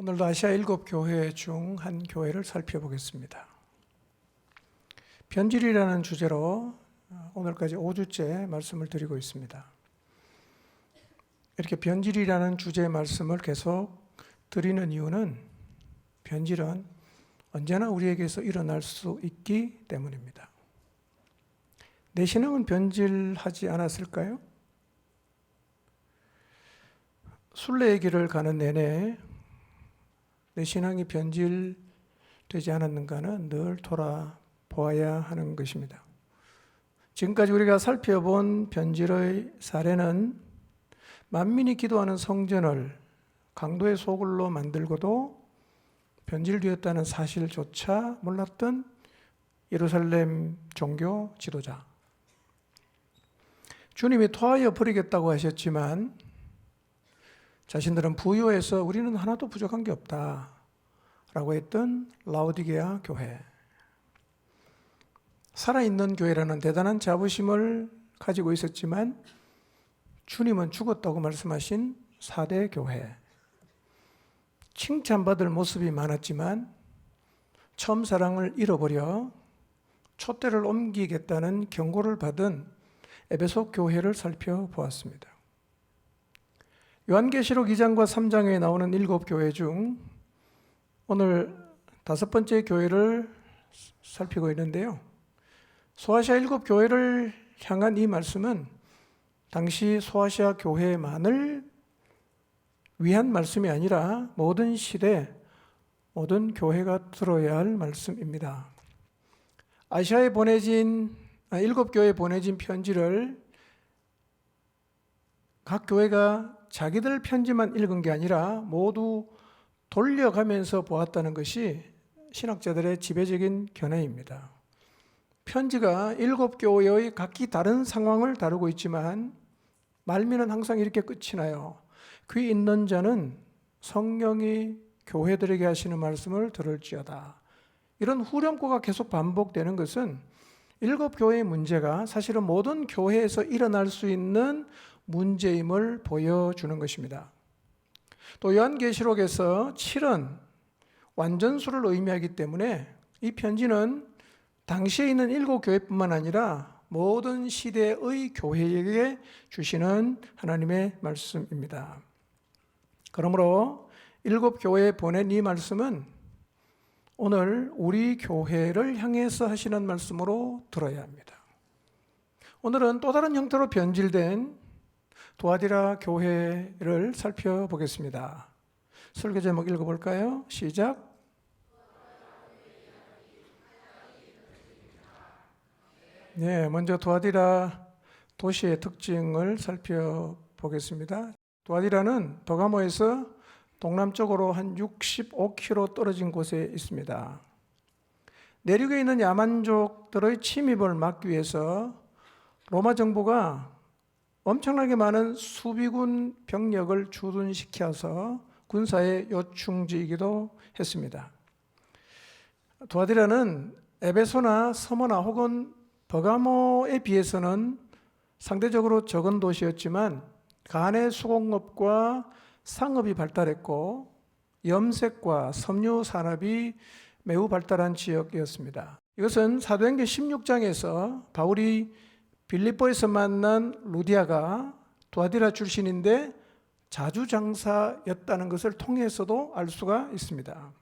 오늘도 아시아 7교회 중 한 교회를 살펴보겠습니다. 변질이라는 주제로 오늘까지 5주째 말씀을 드리고 있습니다. 이렇게 변질이라는 주제의 말씀을 계속 드리는 이유는 변질은 언제나 우리에게서 일어날 수 있기 때문입니다. 내 신앙은 변질하지 않았을까요? 순례의 길을 가는 내내 내 신앙이 변질되지 않았는가는 늘 돌아보아야 하는 것입니다. 지금까지 우리가 살펴본 변질의 사례는 만민이 기도하는 성전을 강도의 소굴로 만들고도 변질되었다는 사실조차 몰랐던 예루살렘 종교 지도자. 주님이 토하여 버리겠다고 하셨지만 자신들은 부유해서 우리는 하나도 부족한 게 없다 라고 했던 라오디게아 교회. 살아있는 교회라는 대단한 자부심을 가지고 있었지만 주님은 죽었다고 말씀하신 사대 교회. 칭찬받을 모습이 많았지만 처음 사랑을 잃어버려 촛대를 옮기겠다는 경고를 받은 에베소 교회를 살펴보았습니다. 요한계시록 2장과 3장에 나오는 7교회 중 오늘 5번째 교회를 살피고 있는데요. 소아시아 7교회를 향한 이 말씀은 당시 소아시아 교회만을 위한 말씀이 아니라 모든 시대, 모든 교회가 들어야 할 말씀입니다. 아시아에 보내진 7교회에 보내진 편지를 각 교회가 자기들 편지만 읽은 게 아니라 모두 돌려가면서 보았다는 것이 신학자들의 지배적인 견해입니다. 편지가 7교회의 각기 다른 상황을 다루고 있지만 말미는 항상 이렇게 끝이 나요. 귀 있는 자는 성령이 교회들에게 하시는 말씀을 들을지어다. 이런 후렴구가 계속 반복되는 것은 7교회의 문제가 사실은 모든 교회에서 일어날 수 있는 문제임을 보여주는 것입니다. 또 요한계시록에서 7은 완전수를 의미하기 때문에 이 편지는 당시에 있는 7교회뿐만 아니라 모든 시대의 교회에게 주시는 하나님의 말씀입니다. 그러므로 7교회에 보낸 이 말씀은 오늘 우리 교회를 향해서 하시는 말씀으로 들어야 합니다. 오늘은 또 다른 형태로 변질된 두아디라 교회를 살펴보겠습니다. 설교 제목 읽어볼까요? 시작. 네, 먼저 두아디라 도시의 특징을 살펴보겠습니다. 두아디라는 버가모에서 동남쪽으로 한 65km 떨어진 곳에 있습니다. 내륙에 있는 야만족들의 침입을 막기 위해서 로마 정부가 엄청나게 많은 수비군 병력을 주둔시켜서 군사의 요충지이기도 했습니다. 두아디라는 에베소나 서머나 혹은 버가모에 비해서는 상대적으로 적은 도시였지만 간의 수공업과 상업이 발달했고 염색과 섬유 산업이 매우 발달한 지역이었습니다. 이것은 사도행전 16장에서 바울이 빌립보에서 만난 루디아가 두아디라 출신인데 자주장사였다는 것을 통해서도 알 수가 있습니다.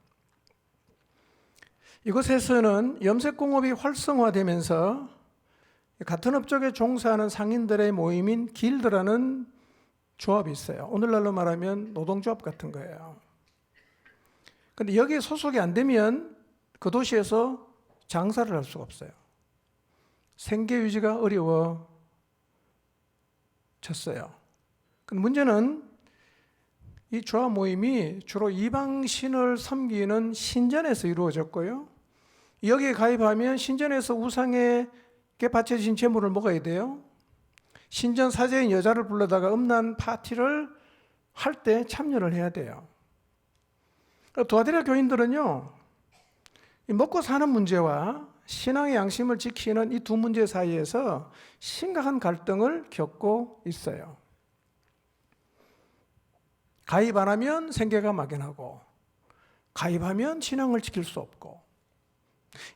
이곳에서는 염색공업이 활성화되면서 같은 업종에 종사하는 상인들의 모임인 길드라는 조합이 있어요. 오늘날로 말하면 노동조합 같은 거예요. 그런데 여기에 소속이 안 되면 그 도시에서 장사를 할 수가 없어요. 생계 유지가 어려워졌어요. 근데 문제는 이 조합 모임이 주로 이방신을 섬기는 신전에서 이루어졌고요. 여기에 가입하면 신전에서 우상에게 바쳐진 제물을 먹어야 돼요. 신전 사제인 여자를 불러다가 음란 파티를 할 때 참여를 해야 돼요. 두아디라 교인들은요, 먹고 사는 문제와 신앙의 양심을 지키는 이 두 문제 사이에서 심각한 갈등을 겪고 있어요. 가입 안 하면 생계가 막연하고 가입하면 신앙을 지킬 수 없고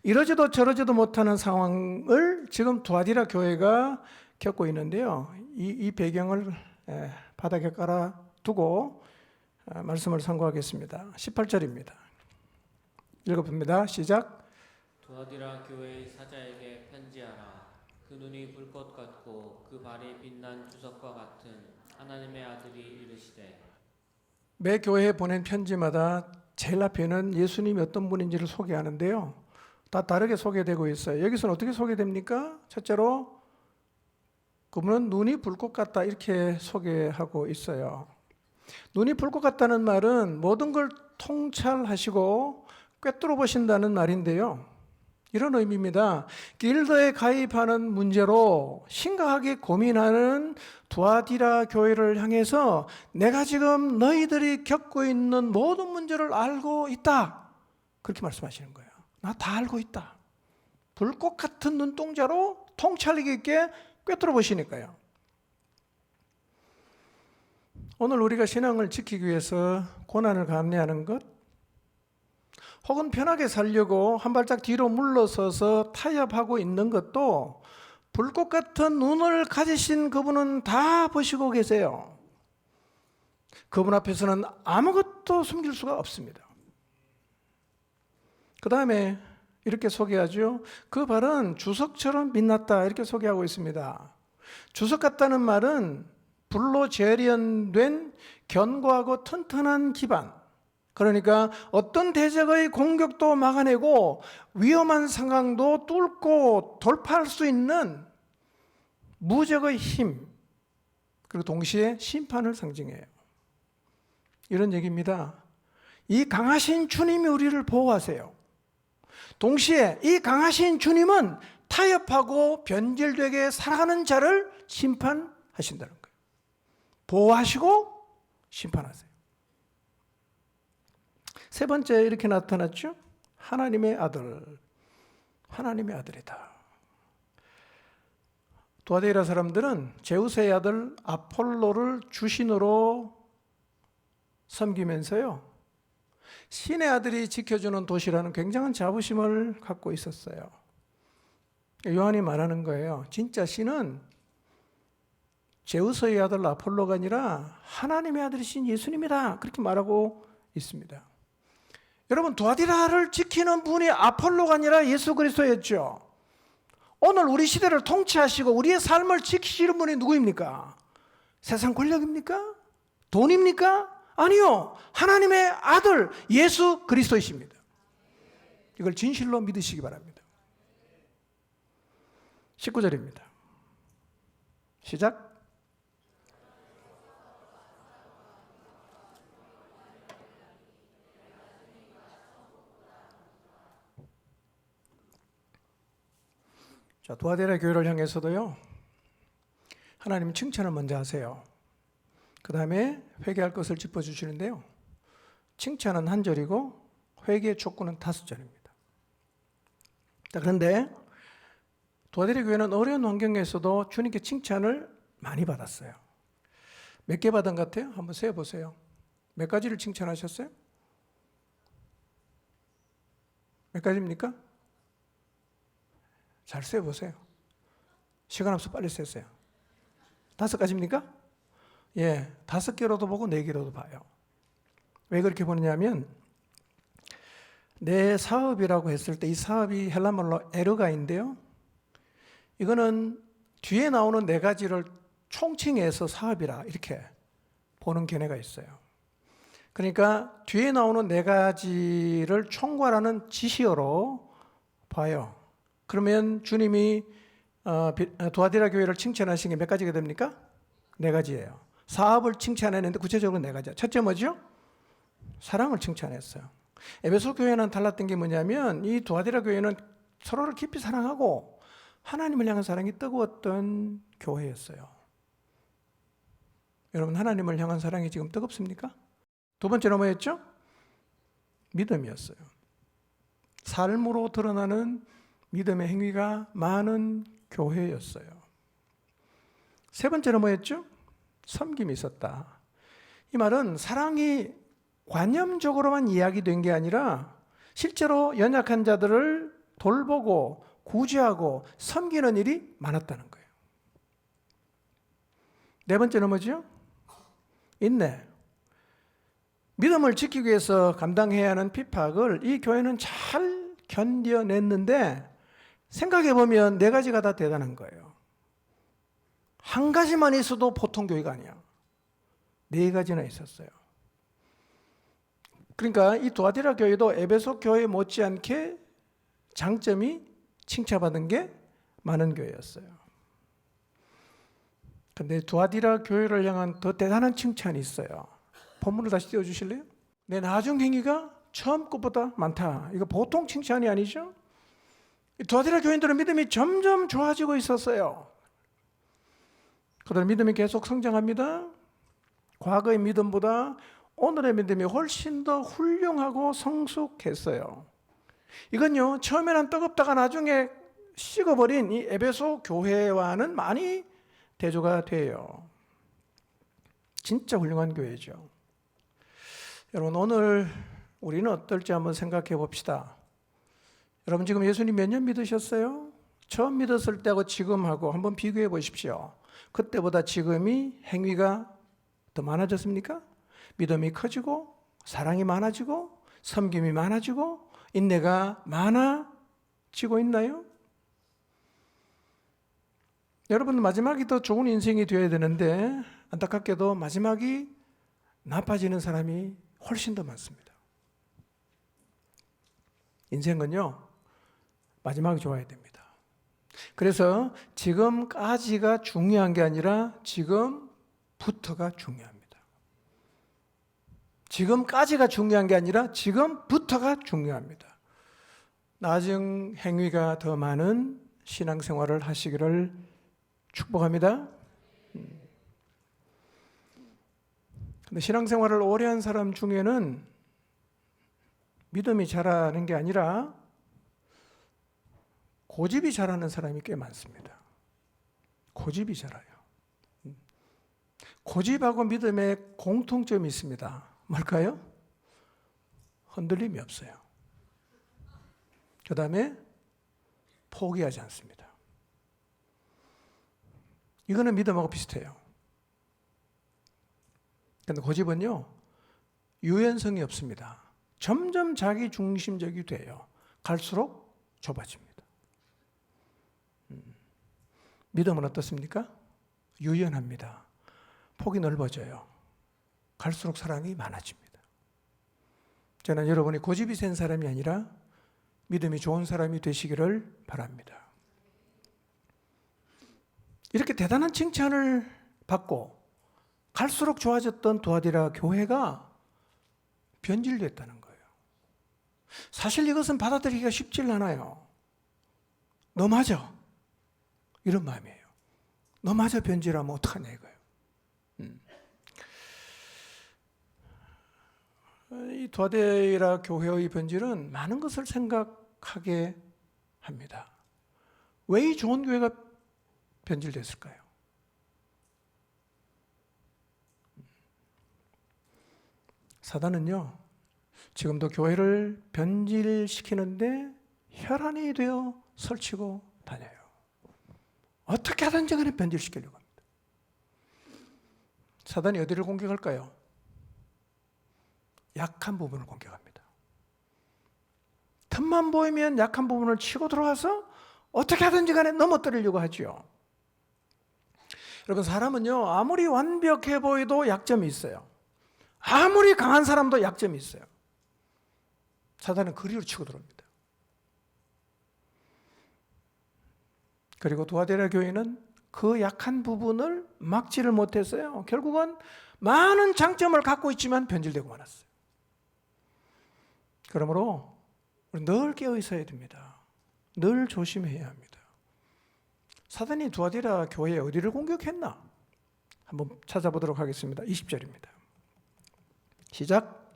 이러지도 저러지도 못하는 상황을 지금 두아디라 교회가 겪고 있는데요. 이 배경을 바닥에 깔아두고 말씀을 선고하겠습니다. 18절입니다. 읽어봅니다. 시작. 두아디라 교회의 사자에게 편지하라. 그 눈이 불꽃 같고 그 발이 빛난 주석과 같은 하나님의 아들이 이르시되. 매 교회에 보낸 편지마다 제일 앞에는 예수님이 어떤 분인지를 소개하는데요. 다 다르게 소개되고 있어요. 여기서는 어떻게 소개됩니까? 첫째로 그분은 눈이 불꽃 같다 이렇게 소개하고 있어요. 눈이 불꽃 같다는 말은 모든 걸 통찰하시고 꿰뚫어 보신다는 말인데요. 이런 의미입니다. 길드에 가입하는 문제로 심각하게 고민하는 두아디라 교회를 향해서 내가 지금 너희들이 겪고 있는 모든 문제를 알고 있다. 그렇게 말씀하시는 거예요. 나 다 알고 있다. 불꽃 같은 눈동자로 통찰력 있게 꿰뚫어 보시니까요. 오늘 우리가 신앙을 지키기 위해서 고난을 감내하는 것, 혹은 편하게 살려고 한 발짝 뒤로 물러서서 타협하고 있는 것도 불꽃 같은 눈을 가지신 그분은 다 보시고 계세요. 그분 앞에서는 아무것도 숨길 수가 없습니다. 그 다음에 이렇게 소개하죠. 그 발은 주석처럼 빛났다 이렇게 소개하고 있습니다. 주석 같다는 말은 불로 재련된 견고하고 튼튼한 기반, 그러니까 어떤 대적의 공격도 막아내고 위험한 상황도 뚫고 돌파할 수 있는 무적의 힘, 그리고 동시에 심판을 상징해요. 이런 얘기입니다. 이 강하신 주님이 우리를 보호하세요. 동시에 이 강하신 주님은 타협하고 변질되게 살아가는 자를 심판하신다는 거예요. 보호하시고 심판하세요. 세 번째 이렇게 나타났죠. 하나님의 아들, 하나님의 아들이다. 두아디라 사람들은 제우스의 아들 아폴로를 주신으로 섬기면서요, 신의 아들이 지켜주는 도시라는 굉장한 자부심을 갖고 있었어요. 요한이 말하는 거예요. 진짜 신은 제우스의 아들 아폴로가 아니라 하나님의 아들이신 예수님이다. 그렇게 말하고 있습니다. 여러분, 두아디라를 지키는 분이 아폴로가 아니라 예수 그리스도였죠. 오늘 우리 시대를 통치하시고 우리의 삶을 지키시는 분이 누구입니까? 세상 권력입니까? 돈입니까? 아니요. 하나님의 아들 예수 그리스도이십니다. 이걸 진실로 믿으시기 바랍니다. 19절입니다. 시작. 자, 두아디라 교회를 향해서도요, 하나님 칭찬을 먼저 하세요. 그 다음에 회개할 것을 짚어주시는데요, 칭찬은 한 절이고 회개의 촉구는 5절입니다. 자, 그런데 두아디라 교회는 어려운 환경에서도 주님께 칭찬을 많이 받았어요. 몇 개 받은 것 같아요? 한번 세어보세요. 몇 가지를 칭찬하셨어요? 몇 가지입니까? 잘 세어보세요. 시간 없어 빨리 세세요. 5가지입니까? 예, 5개로도 보고 4개로도 봐요. 왜 그렇게 보느냐면, 내 사업이라고 했을 때 이 사업이 헬라말로 에르가인데요, 이거는 뒤에 나오는 4가지를 총칭해서 사업이라 이렇게 보는 견해가 있어요. 그러니까 뒤에 나오는 4가지를 총괄하는 지시어로 봐요. 그러면 주님이 두아디라 교회를 칭찬하신 게 몇 가지가 됩니까? 4가지예요. 사업을 칭찬했는데 구체적으로 4가지야. 첫째 뭐죠? 사랑을 칭찬했어요. 에베소 교회는 달랐던 게 뭐냐면, 이 두아디라 교회는 서로를 깊이 사랑하고 하나님을 향한 사랑이 뜨거웠던 교회였어요. 여러분, 하나님을 향한 사랑이 지금 뜨겁습니까? 두 번째로 뭐였죠? 믿음이었어요. 삶으로 드러나는 믿음의 행위가 많은 교회였어요. 세 번째로 뭐였죠? 섬김이 있었다. 이 말은 사랑이 관념적으로만 이야기된 게 아니라 실제로 연약한 자들을 돌보고 구제하고 섬기는 일이 많았다는 거예요. 네 번째는 뭐죠? 인내. 믿음을 지키기 위해서 감당해야 하는 핍박을 이 교회는 잘 견뎌냈는데 생각해 보면 네 가지가 다 대단한 거예요. 한 가지만 있어도 보통 교회가 아니야. 네 가지나 있었어요. 그러니까 이 두아디라 교회도 에베소 교회 못지않게 장점이 칭찬받은 게 많은 교회였어요. 그런데 두아디라 교회를 향한 더 대단한 칭찬이 있어요. 본문을 다시 띄워주실래요? 내 나중 행위가 처음 것보다 많다. 이거 보통 칭찬이 아니죠? 두아디라 교인들은 믿음이 점점 좋아지고 있었어요. 그들 믿음이 계속 성장합니다. 과거의 믿음보다 오늘의 믿음이 훨씬 더 훌륭하고 성숙했어요. 이건요, 처음에는 뜨겁다가 나중에 식어버린 이 에베소 교회와는 많이 대조가 돼요. 진짜 훌륭한 교회죠. 여러분, 오늘 우리는 어떨지 한번 생각해 봅시다. 여러분, 지금 예수님 몇 년 믿으셨어요? 처음 믿었을 때하고 지금하고 한번 비교해 보십시오. 그때보다 지금이 행위가 더 많아졌습니까? 믿음이 커지고 사랑이 많아지고 섬김이 많아지고 인내가 많아지고 있나요? 여러분, 마지막이 더 좋은 인생이 되어야 되는데 안타깝게도 마지막이 나빠지는 사람이 훨씬 더 많습니다. 인생은요, 마지막이 좋아야 됩니다. 그래서 지금까지가 중요한 게 아니라 지금부터가 중요합니다. 지금까지가 중요한 게 아니라 지금부터가 중요합니다. 나중 행위가 더 많은 신앙생활을 하시기를 축복합니다. 근데 신앙생활을 오래 한 사람 중에는 믿음이 자라는 게 아니라 고집이 자라는 사람이 꽤 많습니다. 고집이 자라요. 고집하고 믿음에 공통점이 있습니다. 뭘까요? 흔들림이 없어요. 그 다음에 포기하지 않습니다. 이거는 믿음하고 비슷해요. 그런데 고집은요, 유연성이 없습니다. 점점 자기 중심적이 돼요. 갈수록 좁아집니다. 믿음은 어떻습니까? 유연합니다. 폭이 넓어져요. 갈수록 사랑이 많아집니다. 저는 여러분이 고집이 센 사람이 아니라 믿음이 좋은 사람이 되시기를 바랍니다. 이렇게 대단한 칭찬을 받고 갈수록 좋아졌던 두아디라 교회가 변질됐다는 거예요. 사실 이것은 받아들이기가 쉽지 않아요. 너 맞아. 이런 마음이에요. 너 맞아 변질하면 어떡하냐 이거예요. 이 두아디라 교회의 변질은 많은 것을 생각하게 합니다. 왜 이 좋은 교회가 변질됐을까요? 사단은요, 지금도 교회를 변질시키는데 혈안이 되어 설치고 다녀요. 어떻게 하든지 간에 변질시키려고 합니다. 사단이 어디를 공격할까요? 약한 부분을 공격합니다. 틈만 보이면 약한 부분을 치고 들어와서 어떻게 하든지 간에 넘어뜨리려고 하죠. 여러분, 사람은요, 아무리 완벽해 보여도 약점이 있어요. 아무리 강한 사람도 약점이 있어요. 사단은 그리로 치고 들어옵니다. 그리고 두아디라 교회는 그 약한 부분을 막지를 못했어요. 결국은 많은 장점을 갖고 있지만 변질되고 말았어요. 그러므로 우리 늘 깨어 있어야 됩니다. 늘 조심해야 합니다. 사단이 두아디라 교회에 어디를 공격했나? 한번 찾아보도록 하겠습니다. 20절입니다. 시작.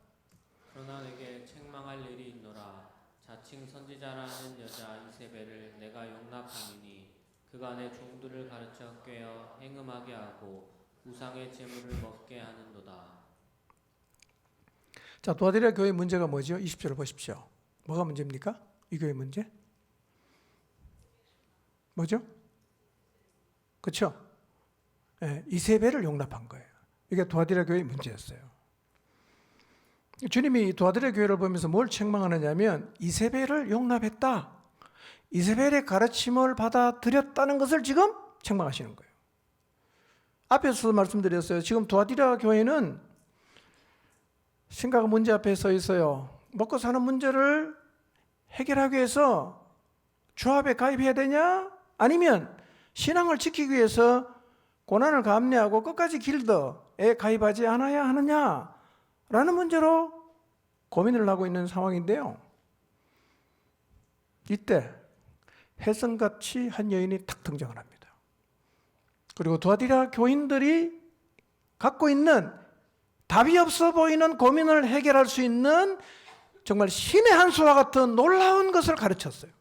그러나 내게 책망할 일이 있노라. 자칭 선지자라는 여자 이세벨을 내가 용납하니니 그가 내 종들을 가르쳐 꿰어 행음하게 하고 우상의 제물을 먹게 하는도다. 자, 두아디라 교회 문제가 뭐죠? 20절을 보십시오. 뭐가 문제입니까? 이 교회 문제? 뭐죠? 그렇죠? 네, 이세벨을 용납한 거예요. 이게 두아디라 교회의 문제였어요. 주님이 두아디라 교회를 보면서 뭘 책망하느냐면 이세벨을 용납했다. 이세벨의 가르침을 받아들였다는 것을 지금 책망하시는 거예요. 앞에서 말씀드렸어요. 지금 두아디라 교회는 심각한 문제 앞에 서 있어요. 먹고 사는 문제를 해결하기 위해서 조합에 가입해야 되냐? 아니면 신앙을 지키기 위해서 고난을 감내하고 끝까지 길드에 가입하지 않아야 하느냐라는 문제로 고민을 하고 있는 상황인데요. 이때 혜성같이 한 여인이 탁 등장을 합니다. 그리고 두아디라 교인들이 갖고 있는 답이 없어 보이는 고민을 해결할 수 있는 정말 신의 한 수와 같은 놀라운 것을 가르쳤어요.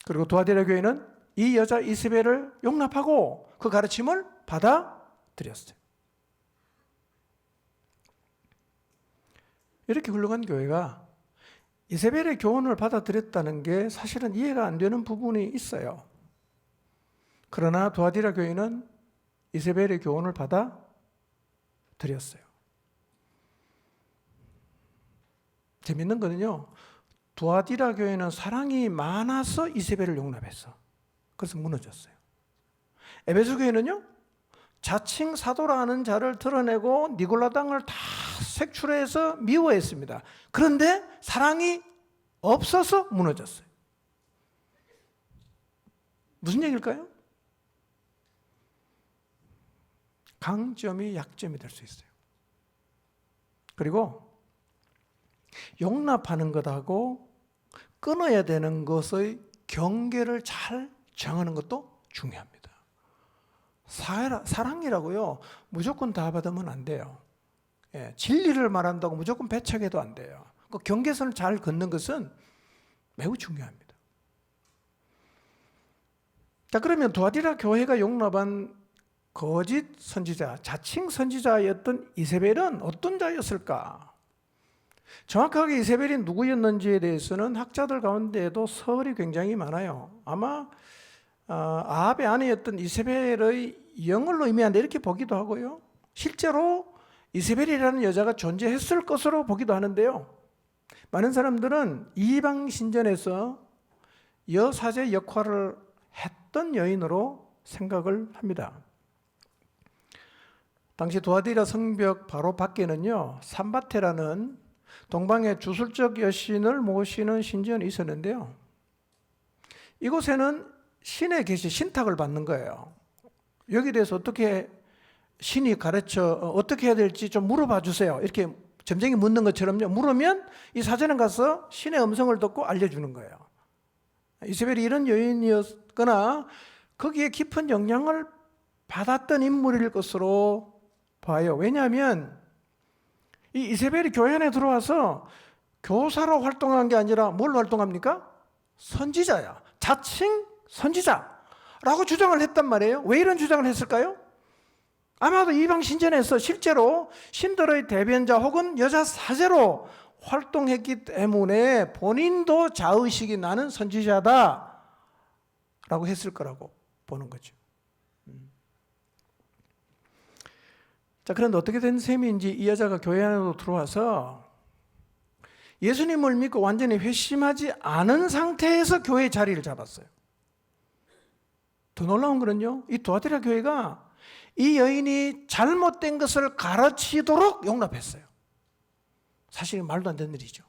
그리고 두아디라 교회는 이 여자 이세벨을 용납하고 그 가르침을 받아들였어요. 이렇게 훌륭한 교회가 이세벨의 교훈을 받아들였다는 게 사실은 이해가 안 되는 부분이 있어요. 그러나 두아디라 교회는 이세벨의 교훈을 받아들였어요. 재밌는 거는요, 두아디라 교회는 사랑이 많아서 이세벨을 용납했어. 그래서 무너졌어요. 에베소 교회는요, 자칭 사도라는 자를 드러내고 니골라당을 다 색출해서 미워했습니다. 그런데 사랑이 없어서 무너졌어요. 무슨 얘기일까요? 강점이 약점이 될 수 있어요. 그리고 용납하는 것하고 끊어야 되는 것의 경계를 잘 정하는 것도 중요합니다. 사랑이라고요, 무조건 다 받으면 안 돼요. 예, 진리를 말한다고 무조건 배척해도 안 돼요. 그 경계선을 잘 긋는 것은 매우 중요합니다. 자, 그러면 두아디라 교회가 용납한 거짓 선지자, 자칭 선지자였던 이세벨은 어떤 자였을까? 정확하게 이세벨이 누구였는지에 대해서는 학자들 가운데에도 설이 굉장히 많아요. 아마 아합의 아내였던 이세벨의 영을 의미한다 이렇게 보기도 하고요. 실제로 이세벨이라는 여자가 존재했을 것으로 보기도 하는데요. 많은 사람들은 이방 신전에서 여사제 역할을 했던 여인으로 생각을 합니다. 당시 두아디라 성벽 바로 밖에는요, 산바테라는 동방의 주술적 여신을 모시는 신전이 있었는데요. 이곳에는 신의 계시, 신탁을 받는 거예요. 여기에 대해서 어떻게 신이 가르쳐 어떻게 해야 될지 좀 물어봐 주세요. 이렇게 점쟁이 묻는 것처럼요. 물으면 이 사제는 가서 신의 음성을 듣고 알려주는 거예요. 이세벨이 이런 여인이었거나 거기에 깊은 영향을 받았던 인물일 것으로 봐요. 왜냐하면 이 이세벨이 교회 안에 들어와서 교사로 활동한 게 아니라 뭘로 활동합니까? 선지자야. 자칭 선지자라고 주장을 했단 말이에요. 왜 이런 주장을 했을까요? 아마도 이방 신전에서 실제로 신들의 대변자 혹은 여자 사제로 활동했기 때문에 본인도 자의식이 나는 선지자다 라고 했을 거라고 보는 거죠. 자, 그런데 어떻게 된 셈인지 이 여자가 교회 안으로 들어와서 예수님을 믿고 완전히 회심하지 않은 상태에서 교회 자리를 잡았어요. 더 놀라운 거는요, 이 두아디라 교회가 이 여인이 잘못된 것을 가르치도록 용납했어요. 사실 말도 안 되는 일이죠.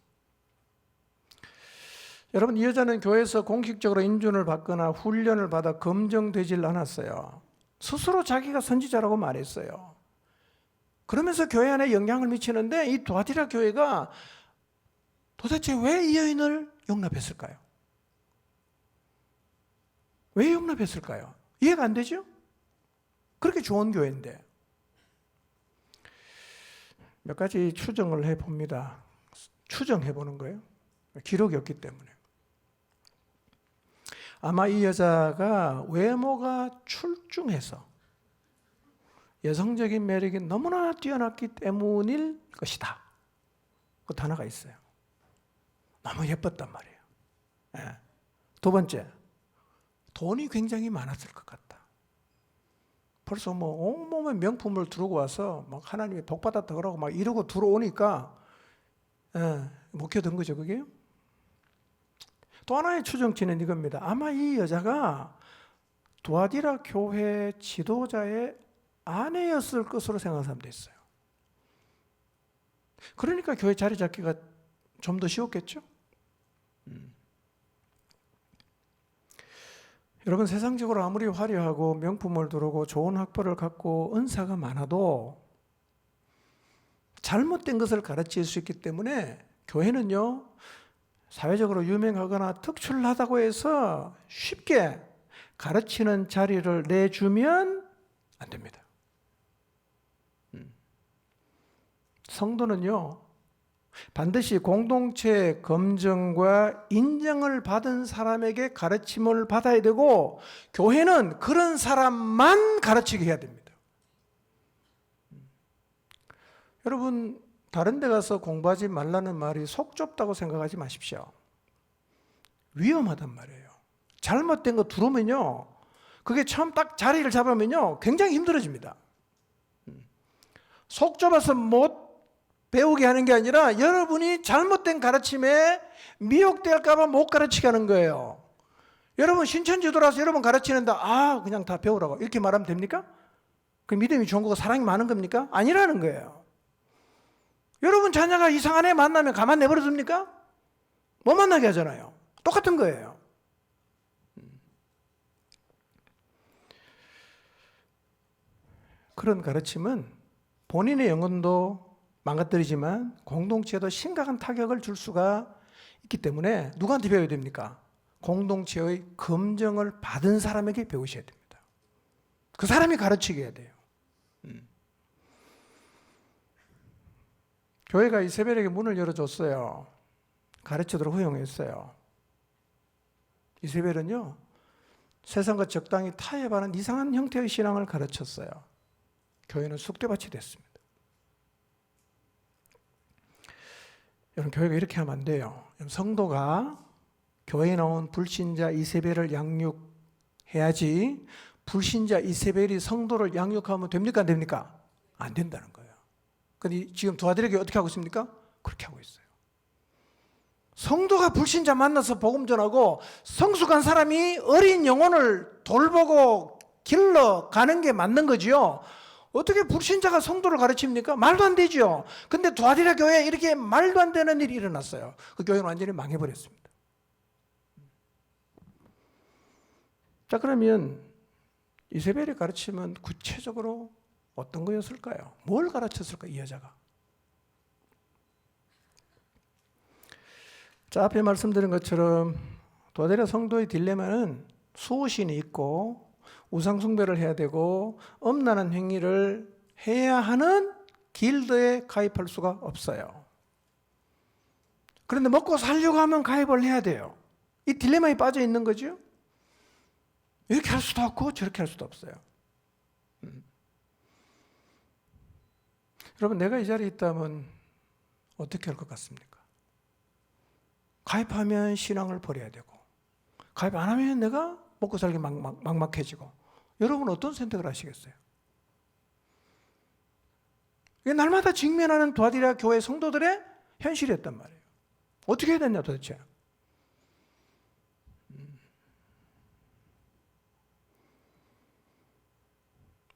여러분, 이 여자는 교회에서 공식적으로 인준을 받거나 훈련을 받아 검증되질 않았어요. 스스로 자기가 선지자라고 말했어요. 그러면서 교회 안에 영향을 미치는데 이 두아디라 교회가 도대체 왜 이 여인을 용납했을까요? 왜 용납했을까요? 이해가 안 되죠? 그렇게 좋은 교회인데. 몇 가지 추정을 해봅니다. 추정해보는 거예요. 기록이 없기 때문에. 아마 이 여자가 외모가 출중해서 여성적인 매력이 너무나 뛰어났기 때문일 것이다 그 단어가 있어요. 너무 예뻤단 말이에요. 예. 두 번째, 돈이 굉장히 많았을 것 같다. 벌써 뭐 온몸에 명품을 두르고 와서 막 하나님이 복 받았다 그러고 막 이러고 들어오니까 목표된 거죠, 그게. 또 하나의 추정치는 이겁니다. 아마 이 여자가 두아디라 교회 지도자의 아내였을 것으로 생각하는 사람도 있어요. 그러니까 교회 자리 잡기가 좀 더 쉬웠겠죠? 여러분, 세상적으로 아무리 화려하고 명품을 두르고 좋은 학벌을 갖고 은사가 많아도 잘못된 것을 가르칠 수 있기 때문에 교회는요, 사회적으로 유명하거나 특출나다고 해서 쉽게 가르치는 자리를 내주면 안 됩니다. 성도는요, 반드시 공동체 검증과 인정을 받은 사람에게 가르침을 받아야 되고, 교회는 그런 사람만 가르치게 해야 됩니다. 여러분, 다른 데 가서 공부하지 말라는 말이 속 좁다고 생각하지 마십시오. 위험하단 말이에요. 잘못된 거 들으면요, 그게 처음 딱 자리를 잡으면요, 굉장히 힘들어집니다. 속 좁아서 못 배우게 하는 게 아니라 여러분이 잘못된 가르침에 미혹될까봐 못 가르치게 하는 거예요. 여러분, 신천지도라서 여러분 가르치는데 그냥 다 배우라고 이렇게 말하면 됩니까? 그 믿음이 좋은 거고 사랑이 많은 겁니까? 아니라는 거예요. 여러분 자녀가 이상한 애 만나면 가만 내버려 둡니까? 못 만나게 하잖아요. 똑같은 거예요. 그런 가르침은 본인의 영혼도 망가뜨리지만 공동체에도 심각한 타격을 줄 수가 있기 때문에 누구한테 배워야 됩니까? 공동체의 검증을 받은 사람에게 배우셔야 됩니다. 그 사람이 가르치게 해야 돼요. 교회가 이세벨에게 문을 열어줬어요. 가르치도록 허용했어요. 이세벨은요, 세상과 적당히 타협하는 이상한 형태의 신앙을 가르쳤어요. 교회는 쑥대밭이 됐습니다. 여러분, 교회가 이렇게 하면 안 돼요. 성도가 교회에 나온 불신자 이세벨을 양육해야지 불신자 이세벨이 성도를 양육하면 됩니까? 안 됩니까? 안 된다는 거예요. 근데 지금 두아디라 교회 어떻게 하고 있습니까? 그렇게 하고 있어요. 성도가 불신자 만나서 복음 전하고 성숙한 사람이 어린 영혼을 돌보고 길러가는 게 맞는 거지요. 어떻게 불신자가 성도를 가르칩니까? 말도 안 되죠. 근데 두아디라 교회에 이렇게 말도 안 되는 일이 일어났어요. 그 교회는 완전히 망해버렸습니다. 자, 그러면 이세벨이 가르치면 구체적으로 어떤 거였을까요? 뭘 가르쳤을까, 이 여자가? 자, 앞에 말씀드린 것처럼 두아디라 성도의 딜레마는 수호신이 있고 우상숭배를 해야 되고 엄란한 행위를 해야 하는 길드에 가입할 수가 없어요. 그런데 먹고 살려고 하면 가입을 해야 돼요. 이 딜레마에 빠져 있는 거죠. 이렇게 할 수도 없고 저렇게 할 수도 없어요. 여러분, 내가 이 자리에 있다면 어떻게 할 것 같습니까? 가입하면 신앙을 버려야 되고, 가입 안 하면 내가 먹고 살기 막막해지고, 여러분 어떤 선택을 하시겠어요? 이게 날마다 직면하는 두아디라 교회 성도들의 현실이었단 말이에요. 어떻게 해야 되냐 도대체?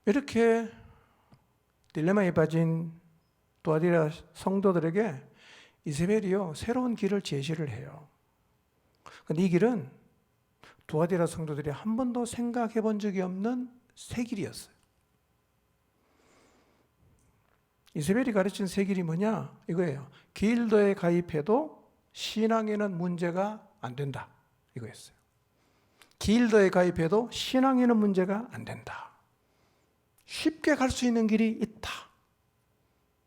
이렇게 딜레마에 빠진 두아디라 성도들에게 이세벨이요, 새로운 길을 제시를 해요. 근데 이 길은 두아디라 성도들이 한 번도 생각해 본 적이 없는 새 길이었어요. 이세벨이 가르친 새 길이 뭐냐? 이거예요. 길드에 가입해도 신앙에는 문제가 안 된다. 이거였어요. 길드에 가입해도 신앙에는 문제가 안 된다. 쉽게 갈 수 있는 길이 있다.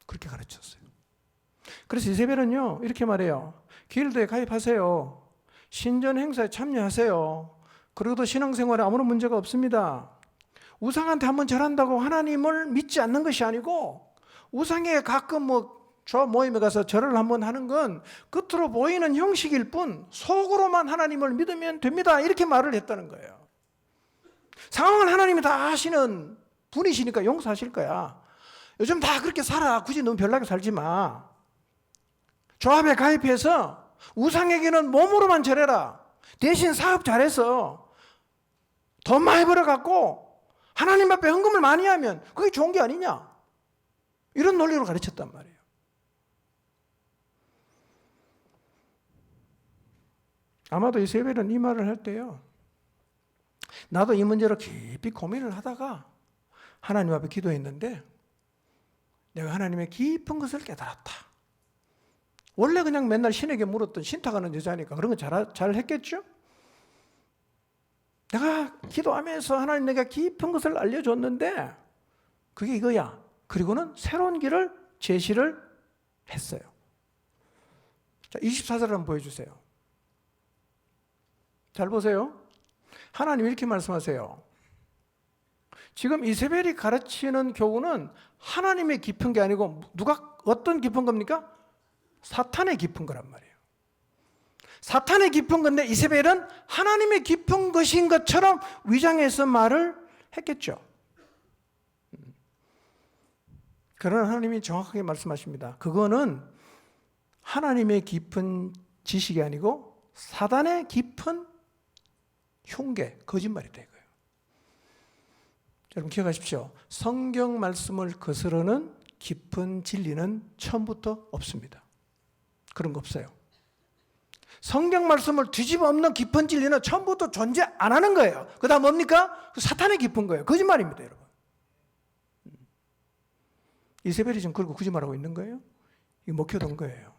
그렇게 가르쳤어요. 그래서 이세벨은요, 이렇게 말해요. 길드에 가입하세요. 신전 행사에 참여하세요. 그리고도 신앙생활에 아무런 문제가 없습니다. 우상한테 한번 절한다고 하나님을 믿지 않는 것이 아니고, 우상에 가끔 조합 모임에 가서 절을 한번 하는 건 겉으로 보이는 형식일 뿐 속으로만 하나님을 믿으면 됩니다. 이렇게 말을 했다는 거예요. 상황을 하나님이 다 아시는 분이시니까 용서하실 거야. 요즘 다 그렇게 살아. 굳이 너무 별나게 살지 마. 조합에 가입해서 우상에게는 몸으로만 절해라. 대신 사업 잘해서 돈 많이 벌어갖고 하나님 앞에 헌금을 많이 하면 그게 좋은 게 아니냐. 이런 논리로 가르쳤단 말이에요. 아마도 이세벨은 이 말을 할 때요. 나도 이 문제로 깊이 고민을 하다가 하나님 앞에 기도했는데 내가 하나님의 깊은 것을 깨달았다. 원래 그냥 맨날 신에게 물었던 신탁하는 여자니까 그런 거 잘 했겠죠? 내가 기도하면서 하나님 내가 깊은 것을 알려줬는데 그게 이거야. 그리고는 새로운 길을 제시를 했어요. 자, 24절 한번 보여주세요. 잘 보세요. 하나님 이렇게 말씀하세요. 지금 이세벨이 가르치는 교훈은 하나님의 깊은 게 아니고 어떤 깊은 겁니까? 사탄의 깊은 거란 말이에요. 사탄의 깊은 건데 이세벨은 하나님의 깊은 것인 것처럼 위장해서 말을 했겠죠. 그러나 하나님이 정확하게 말씀하십니다. 그거는 하나님의 깊은 지식이 아니고 사단의 깊은 흉계, 거짓말이다 이거예요. 여러분 기억하십시오. 성경 말씀을 거스르는 깊은 진리는 처음부터 없습니다. 그런 거 없어요. 성경 말씀을 뒤집어 엎는 깊은 진리는 처음부터 존재 안 하는 거예요. 그 다음 뭡니까? 사탄의 깊은 거예요. 거짓말입니다, 여러분. 이세벨이 지금 그러고 거짓말하고 있는 거예요? 이거 먹혀둔 거예요.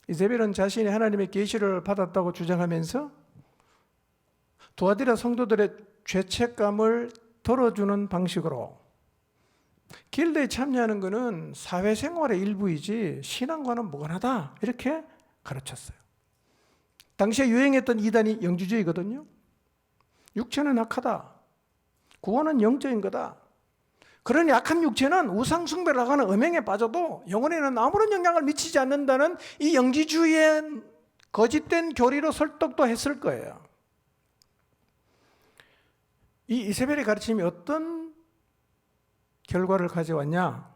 이세벨은 자신이 하나님의 계시를 받았다고 주장하면서 도아디라 성도들의 죄책감을 덜어주는 방식으로 길드에 참여하는 것은 사회생활의 일부이지 신앙과는 무관하다 이렇게 가르쳤어요. 당시에 유행했던 이단이 영주주의거든요. 육체는 악하다. 구원은 영적인 거다. 그런 약한 육체는 우상 숭배를 하는 음행에 빠져도 영혼에는 아무런 영향을 미치지 않는다는 이 영지주의의 거짓된 교리로 설득도 했을 거예요. 이 이세벨의 가르침이 어떤 결과를 가져왔냐?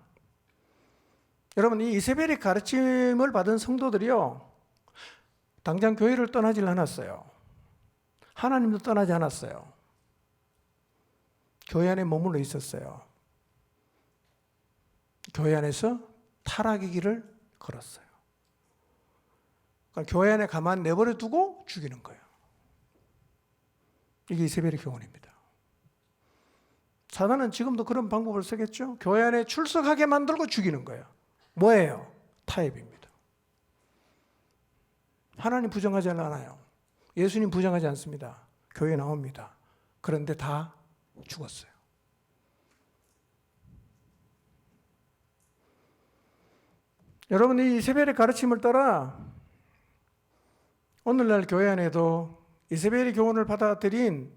여러분, 이 이세벨의 가르침을 받은 성도들이요, 당장 교회를 떠나질 않았어요. 하나님도 떠나지 않았어요. 교회 안에 머물러 있었어요. 교회 안에서 타락의 길을 걸었어요. 그러니까 교회 안에 가만 내버려 두고 죽이는 거예요. 이게 이세벨의 교훈입니다. 사단은 지금도 그런 방법을 쓰겠죠. 교회 안에 출석하게 만들고 죽이는 거예요. 뭐예요? 타협입니다. 하나님 부정하지 않아요. 예수님 부정하지 않습니다. 교회 나옵니다. 그런데 다 죽었어요. 여러분, 이 이세벨의 가르침을 따라 오늘날 교회 안에도 이세벨의 교훈을 받아들인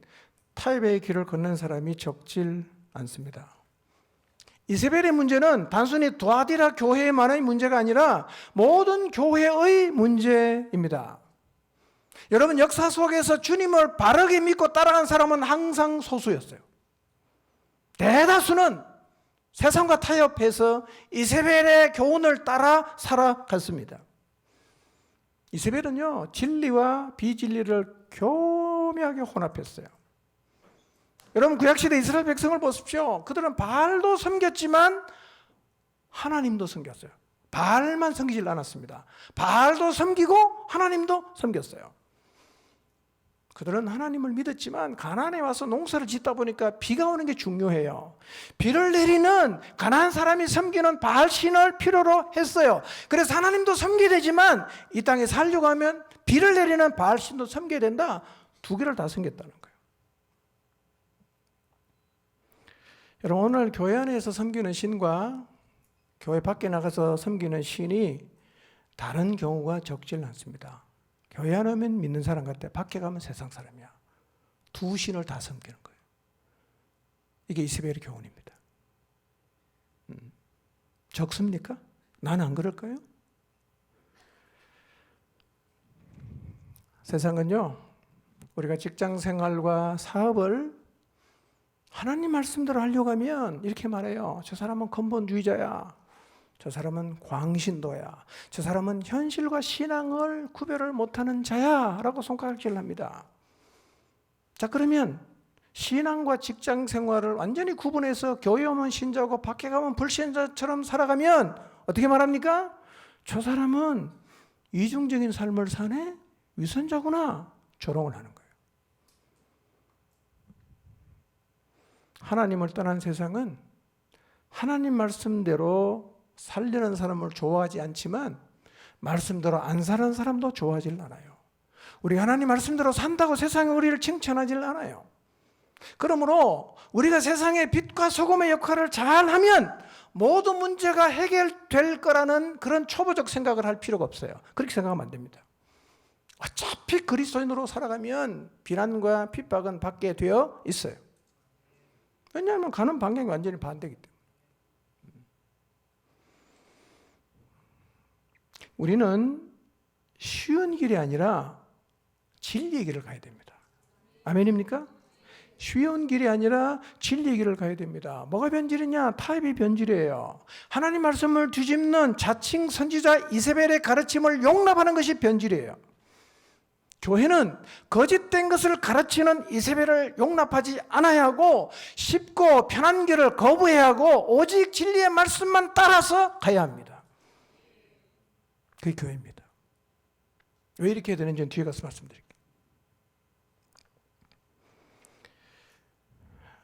타협의 길을 걷는 사람이 적질 않습니다. 이세벨의 문제는 단순히 도아디라 교회만의 문제가 아니라 모든 교회의 문제입니다. 여러분, 역사 속에서 주님을 바르게 믿고 따라간 사람은 항상 소수였어요. 대다수는 세상과 타협해서 이세벨의 교훈을 따라 살아갔습니다. 이세벨은요, 진리와 비진리를 교묘하게 혼합했어요. 여러분, 구약시대 이스라엘 백성을 보십시오. 그들은 바알도 섬겼지만 하나님도 섬겼어요. 바알만 섬기질 않았습니다. 바알도 섬기고 하나님도 섬겼어요. 그들은 하나님을 믿었지만 가나안에 와서 농사를 짓다 보니까 비가 오는 게 중요해요. 비를 내리는 가나안 사람이 섬기는 바알 신을 필요로 했어요. 그래서 하나님도 섬겨야 되지만 이 땅에 살려고 하면 비를 내리는 바알 신도 섬겨야 된다. 두 개를 다 섬겼다는 거예요. 여러분, 오늘 교회 안에서 섬기는 신과 교회 밖에 나가서 섬기는 신이 다른 경우가 적질 않습니다. 교회 안에 오면 믿는 사람 같아. 밖에 가면 세상 사람이야. 두 신을 다 섬기는 거예요. 이게 이세벨의 교훈입니다. 적습니까? 나는 안 그럴까요? 세상은요, 우리가 직장 생활과 사업을 하나님 말씀대로 하려고 하면 이렇게 말해요. 저 사람은 근본주의자야. 저 사람은 광신도야. 저 사람은 현실과 신앙을 구별을 못하는 자야. 라고 손가락질을 합니다. 자, 그러면 신앙과 직장 생활을 완전히 구분해서 교회 오면 신자고 밖에 가면 불신자처럼 살아가면 어떻게 말합니까? 저 사람은 이중적인 삶을 사네? 위선자구나. 조롱을 하는 거예요. 하나님을 떠난 세상은 하나님 말씀대로 살려는 사람을 좋아하지 않지만 말씀대로 안 사는 사람도 좋아하질 않아요. 우리가 하나님 말씀대로 산다고 세상이 우리를 칭찬하질 않아요. 그러므로 우리가 세상의 빛과 소금의 역할을 잘하면 모든 문제가 해결될 거라는 그런 초보적 생각을 할 필요가 없어요. 그렇게 생각하면 안 됩니다. 어차피 그리스도인으로 살아가면 비난과 핍박은 받게 되어 있어요. 왜냐하면 가는 방향이 완전히 반대이기 때문에. 우리는 쉬운 길이 아니라 진리의 길을 가야 됩니다. 아멘입니까? 쉬운 길이 아니라 진리의 길을 가야 됩니다. 뭐가 변질이냐? 타협이 변질이에요. 하나님 말씀을 뒤집는 자칭 선지자 이세벨의 가르침을 용납하는 것이 변질이에요. 교회는 거짓된 것을 가르치는 이세벨을 용납하지 않아야 하고 쉽고 편한 길을 거부해야 하고 오직 진리의 말씀만 따라서 가야 합니다. 그게 교회입니다. 왜 이렇게 되는지는 뒤에 가서 말씀드릴게요.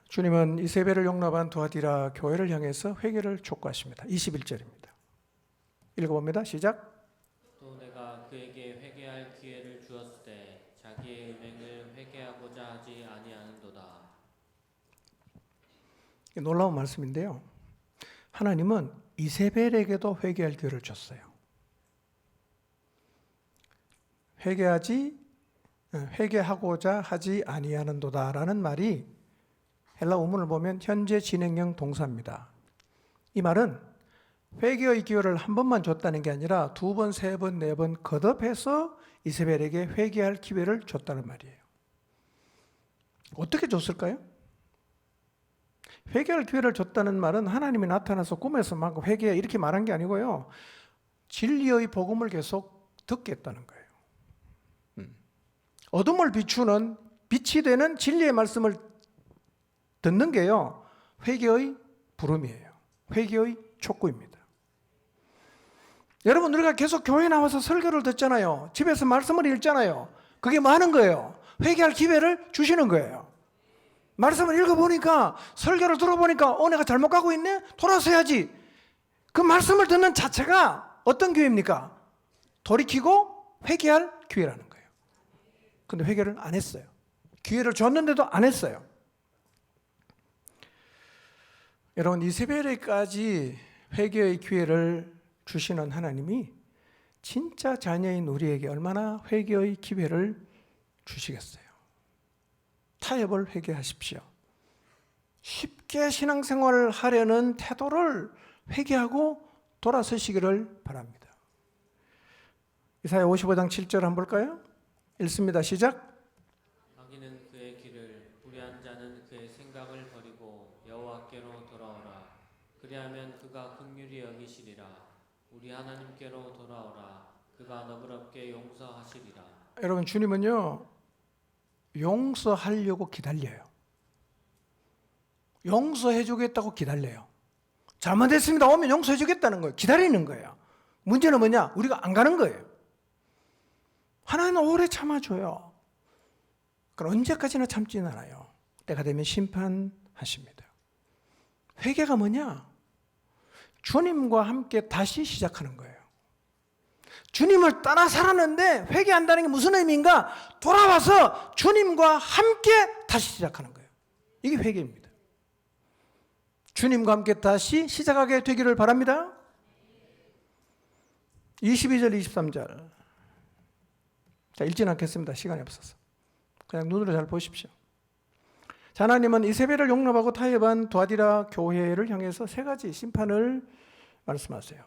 주님은 이세벨을 용납한 두아디라 교회를 향해서 회개를 촉구하십니다. 21절입니다. 읽어봅니다. 시작. 또 내가 그에게 회개할 기회를 주었을 때 자기의 음행을 회개하고자 하지 아니하는도다. 놀라운 말씀인데요. 하나님은 이세벨에게도 회개할 기회를 줬어요. 회개하고자 하지 아니하는도다라는 말이 헬라 원문을 보면 현재 진행형 동사입니다. 이 말은 회개의 기회를 한 번만 줬다는 게 아니라 두 번, 세 번, 네 번 거듭해서 이세벨에게 회개할 기회를 줬다는 말이에요. 어떻게 줬을까요? 회개할 기회를 줬다는 말은 하나님이 나타나서 꿈에서 막 회개해 이렇게 말한 게 아니고요. 진리의 복음을 계속 듣게 했다는 거예요. 어둠을 비추는 빛이 되는 진리의 말씀을 듣는 게요. 회개의 부름이에요. 회개의 촉구입니다. 여러분 우리가 계속 교회 나와서 설교를 듣잖아요. 집에서 말씀을 읽잖아요. 그게 뭐 하는 거예요? 회개할 기회를 주시는 거예요. 말씀을 읽어보니까 설교를 들어보니까 내가 잘못 가고 있네? 돌아서야지. 그 말씀을 듣는 자체가 어떤 기회입니까? 돌이키고 회개할 기회라는 거예요. 근데 회개를 안 했어요. 기회를 줬는데도 안 했어요. 여러분 이세벨에까지 회개의 기회를 주시는 하나님이 진짜 자녀인 우리에게 얼마나 회개의 기회를 주시겠어요. 타협을 회개하십시오. 쉽게 신앙생활을 하려는 태도를 회개하고 돌아서시기를 바랍니다. 이사야 55장 7절 한번 볼까요? 읽습니다. 시작. 악인은 그의 길을, 불의한 자는 그의 생각을 버리고 여호와께로 돌아오라. 그리하면 그가 긍휼히 여기시리라. 우리 하나님께로 돌아오라. 그가 너그럽게 용서하시리라. 여러분 주님은요 용서하려고 기다려요. 용서해 주겠다고 기다려요. 잘못했습니다 오면 용서해 주겠다는 거예요. 기다리는 거예요. 문제는 뭐냐? 우리가 안 가는 거예요. 하나님은 오래 참아줘요. 그럼 언제까지나 참지는 않아요. 때가 되면 심판하십니다. 회개가 뭐냐? 주님과 함께 다시 시작하는 거예요. 주님을 따라 살았는데 회개한다는 게 무슨 의미인가? 돌아와서 주님과 함께 다시 시작하는 거예요. 이게 회개입니다. 주님과 함께 다시 시작하게 되기를 바랍니다. 22절 23절 자, 읽지는 않겠습니다. 시간이 없어서. 그냥 눈으로 잘 보십시오. 자, 하나님은 이세벨을 용납하고 타협한 두아디라 교회를 향해서 세 가지 심판을 말씀하세요.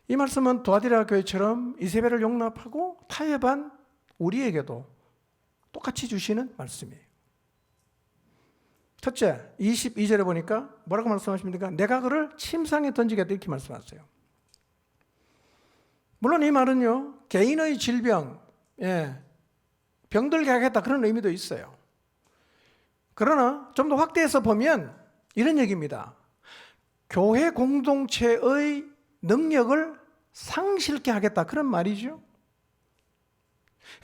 이 말씀은 두아디라 교회처럼 이세벨을 용납하고 타협한 우리에게도 똑같이 주시는 말씀이에요. 첫째, 22절에 보니까 뭐라고 말씀하십니까? 내가 그를 침상에 던지겠다 이렇게 말씀하세요. 물론 이 말은요, 개인의 질병, 병들게 하겠다 그런 의미도 있어요. 그러나 좀 더 확대해서 보면 이런 얘기입니다. 교회 공동체의 능력을 상실케 하겠다 그런 말이죠.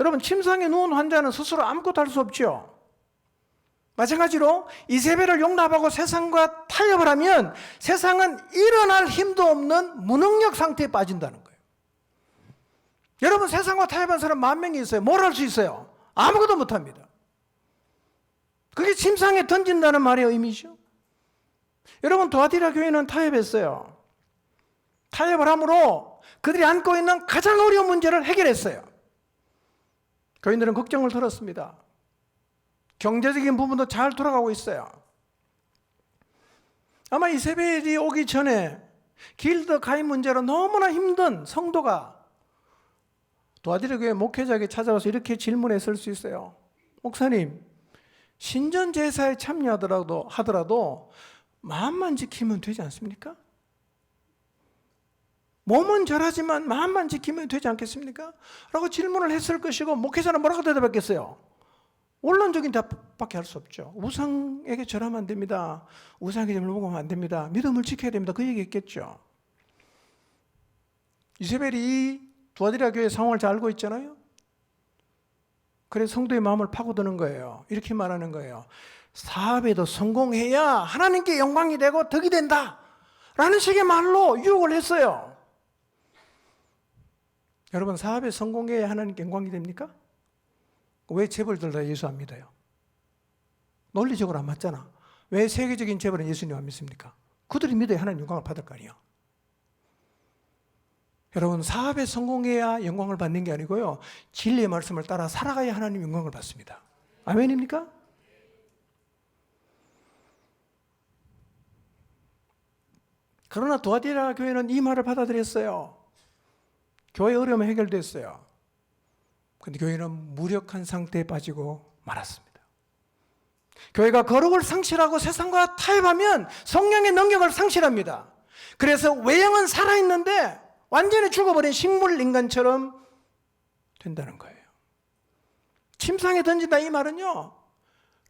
여러분, 침상에 누운 환자는 스스로 아무것도 할 수 없죠. 마찬가지로 이세벨을 용납하고 세상과 타협을 하면 세상은 일어날 힘도 없는 무능력 상태에 빠진다는 거예요. 여러분, 세상과 타협한 사람 10,000명이 있어요. 뭘 할 수 있어요? 아무것도 못합니다. 그게 침상에 던진다는 말의 의미죠. 여러분, 두아디라 교회는 타협했어요. 타협을 함으로 그들이 안고 있는 가장 어려운 문제를 해결했어요. 교인들은 걱정을 덜었습니다. 경제적인 부분도 잘 돌아가고 있어요. 아마 이세벨이 오기 전에 길드 가입 문제로 너무나 힘든 성도가 두아디라 교회 목회자에게 찾아와서 이렇게 질문했을 수 있어요. 목사님, 신전 제사에 참여하더라도 마음만 지키면 되지 않습니까? 몸은 절하지만 마음만 지키면 되지 않겠습니까? 라고 질문을 했을 것이고 목회자는 뭐라고 대답했겠어요? 원론적인 답밖에 할 수 없죠. 우상에게 절하면 안 됩니다. 우상에게 물먹으면 안 됩니다. 믿음을 지켜야 됩니다. 그 얘기했겠죠. 이세벨이 두아디라 교회 상황을 잘 알고 있잖아요. 그래서 성도의 마음을 파고드는 거예요. 이렇게 말하는 거예요. 사업에도 성공해야 하나님께 영광이 되고 덕이 된다 라는 식의 말로 유혹을 했어요. 여러분, 사업에 성공해야 하나님께 영광이 됩니까? 왜 재벌들 다 예수 안 믿어요? 논리적으로 안 맞잖아. 왜 세계적인 재벌은 예수님 안 믿습니까? 그들이 믿어야 하나님 영광을 받을 거 아니에요. 여러분, 사업에 성공해야 영광을 받는 게 아니고요, 진리의 말씀을 따라 살아가야 하나님 영광을 받습니다. 아멘입니까? 그러나 두아디라 교회는 이 말을 받아들였어요. 교회 어려움이 해결됐어요. 그런데 교회는 무력한 상태에 빠지고 말았습니다. 교회가 거룩을 상실하고 세상과 타협하면 성령의 능력을 상실합니다. 그래서 외형은 살아있는데 완전히 죽어버린 식물 인간처럼 된다는 거예요. 침상에 던진다 이 말은요,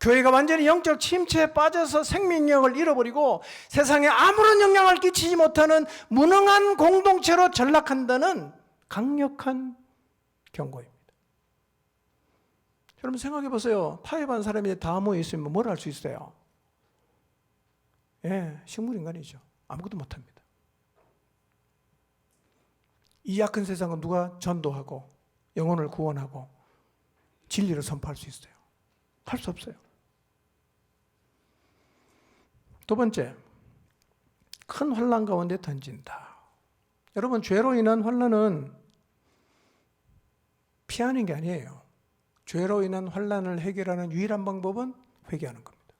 교회가 완전히 영적 침체에 빠져서 생명력을 잃어버리고 세상에 아무런 영향을 끼치지 못하는 무능한 공동체로 전락한다는 강력한 경고입니다. 여러분 생각해 보세요. 타협한 사람이 다 모여 있으면 뭘 할 수 있어요? 식물 인간이죠. 아무것도 못합니다. 이 약한 세상은 누가 전도하고 영혼을 구원하고 진리를 선포할 수 있어요? 할 수 없어요. 두 번째, 큰 환난 가운데 던진다. 여러분, 죄로 인한 환난은 피하는 게 아니에요. 죄로 인한 환난을 해결하는 유일한 방법은 회개하는 겁니다.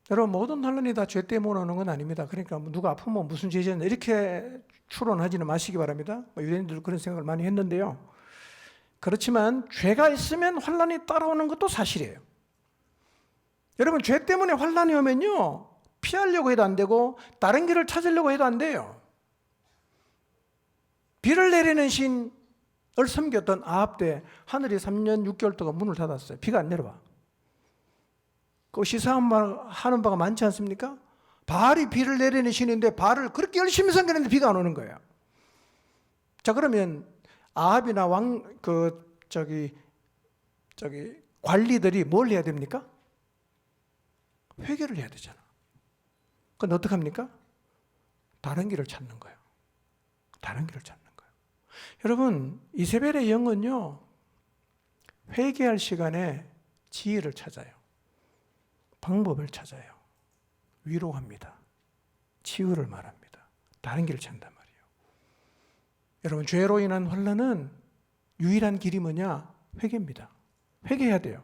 여러분, 모든 환난이 다 죄 때문에 오는 건 아닙니다. 그러니까 누가 아프면 무슨 죄졌나 이렇게 추론하지는 마시기 바랍니다. 유대인들도 그런 생각을 많이 했는데요. 그렇지만 죄가 있으면 환난이 따라오는 것도 사실이에요. 여러분, 죄 때문에 환난이 오면요, 피하려고 해도 안 되고 다른 길을 찾으려고 해도 안 돼요. 비를 내리는 신을 섬겼던 아합 때 하늘이 3년 6개월 동안 문을 닫았어요. 비가 안 내려와. 그 시사한 말 하는 바가 많지 않습니까? 바알이 비를 내리는 신인데 바알을 그렇게 열심히 섬겼는데 비가 안 오는 거예요. 자, 그러면 아합이나 관리들이 뭘 해야 됩니까? 회개를 해야 되잖아. 그런데 어떡합니까? 다른 길을 찾는 거예요. 다른 길을 찾는 거예요. 여러분, 이세벨의 영은요, 회개할 시간에 지혜를 찾아요. 방법을 찾아요. 위로합니다. 치유를 말합니다. 다른 길을 찾는단 말이에요. 여러분, 죄로 인한 환난은 유일한 길이 뭐냐? 회개입니다. 회개해야 돼요.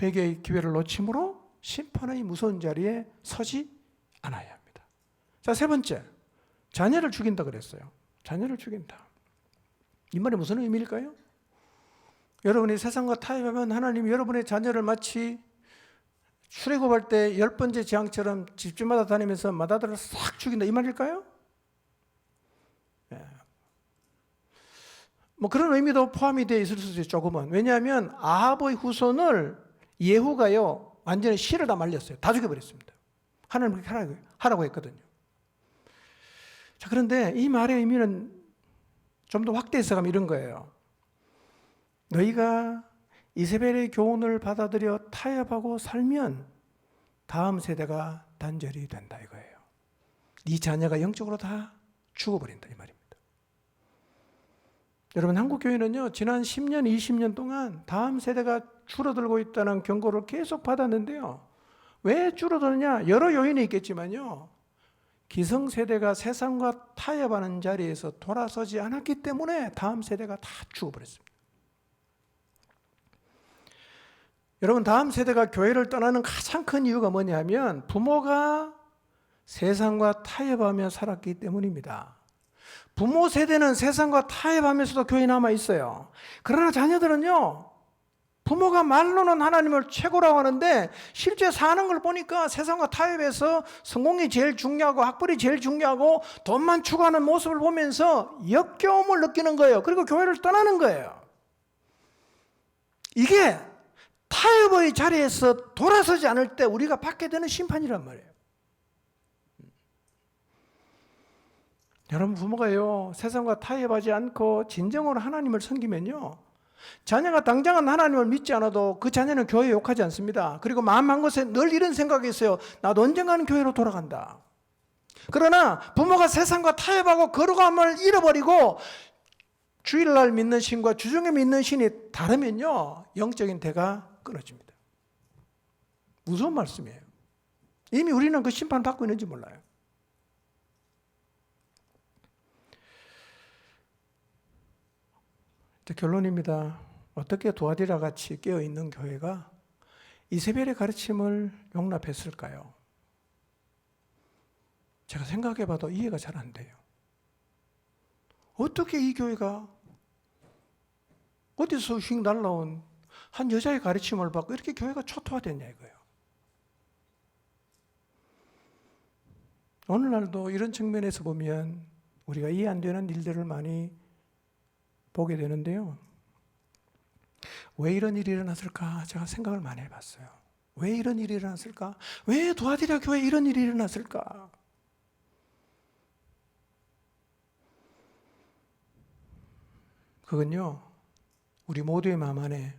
회개의 기회를 놓침으로 심판의 무서운 자리에 서지 않아야 합니다. 자, 세 번째, 자녀를 죽인다 그랬어요. 자녀를 죽인다. 이 말이 무슨 의미일까요? 여러분이 세상과 타협하면 하나님이 여러분의 자녀를 마치 출애굽할 때 10번째 재앙처럼 집집마다 다니면서 맏아들을 싹 죽인다 이 말일까요? 예. 뭐 그런 의미도 포함이 되어 있을 수 있어요. 조금은. 왜냐하면 아합의 후손을 예후가요 완전히 실을 다 말렸어요. 다 죽여버렸습니다. 하나님 그렇게 하라고 했거든요. 자, 그런데 이 말의 의미는 좀 더 확대해서 가면 이런 거예요. 너희가 이세벨의 교훈을 받아들여 타협하고 살면 다음 세대가 단절이 된다 이거예요. 네 자녀가 영적으로 다 죽어버린다 이 말입니다. 여러분, 한국교회는요 지난 10년, 20년 동안 다음 세대가 줄어들고 있다는 경고를 계속 받았는데요. 왜 줄어드느냐? 여러 요인이 있겠지만요. 기성세대가 세상과 타협하는 자리에서 돌아서지 않았기 때문에 다음 세대가 다 죽어버렸습니다. 여러분, 다음 세대가 교회를 떠나는 가장 큰 이유가 뭐냐면 부모가 세상과 타협하며 살았기 때문입니다. 부모 세대는 세상과 타협하면서도 교회에 남아 있어요. 그러나 자녀들은요, 부모가 말로는 하나님을 최고라고 하는데 실제 사는 걸 보니까 세상과 타협해서 성공이 제일 중요하고 학벌이 제일 중요하고 돈만 추구하는 모습을 보면서 역겨움을 느끼는 거예요. 그리고 교회를 떠나는 거예요. 이게 타협의 자리에서 돌아서지 않을 때 우리가 받게 되는 심판이란 말이에요. 여러분, 부모가요 세상과 타협하지 않고 진정으로 하나님을 섬기면요 자녀가 당장은 하나님을 믿지 않아도 그 자녀는 교회 욕하지 않습니다. 그리고 마음 한 곳에 늘 이런 생각이 있어요. 나도 언젠가는 교회로 돌아간다. 그러나 부모가 세상과 타협하고 거룩함을 잃어버리고 주일날 믿는 신과 주중에 믿는 신이 다르면요 영적인 대가 끊어집니다. 무서운 말씀이에요. 이미 우리는 그 심판 받고 있는지 몰라요. 결론입니다. 어떻게 두아디라 같이 깨어있는 교회가 이세벨의 가르침을 용납했을까요? 제가 생각해봐도 이해가 잘 안 돼요. 어떻게 이 교회가 어디서 휙 날라온 한 여자의 가르침을 받고 이렇게 교회가 초토화됐냐 이거예요. 오늘날도 이런 측면에서 보면 우리가 이해 안 되는 일들을 많이 보게 되는데요. 왜 이런 일이 일어났을까? 제가 생각을 많이 해봤어요. 왜 이런 일이 일어났을까? 왜 두아디라 교회에 이런 일이 일어났을까? 그건요, 우리 모두의 마음 안에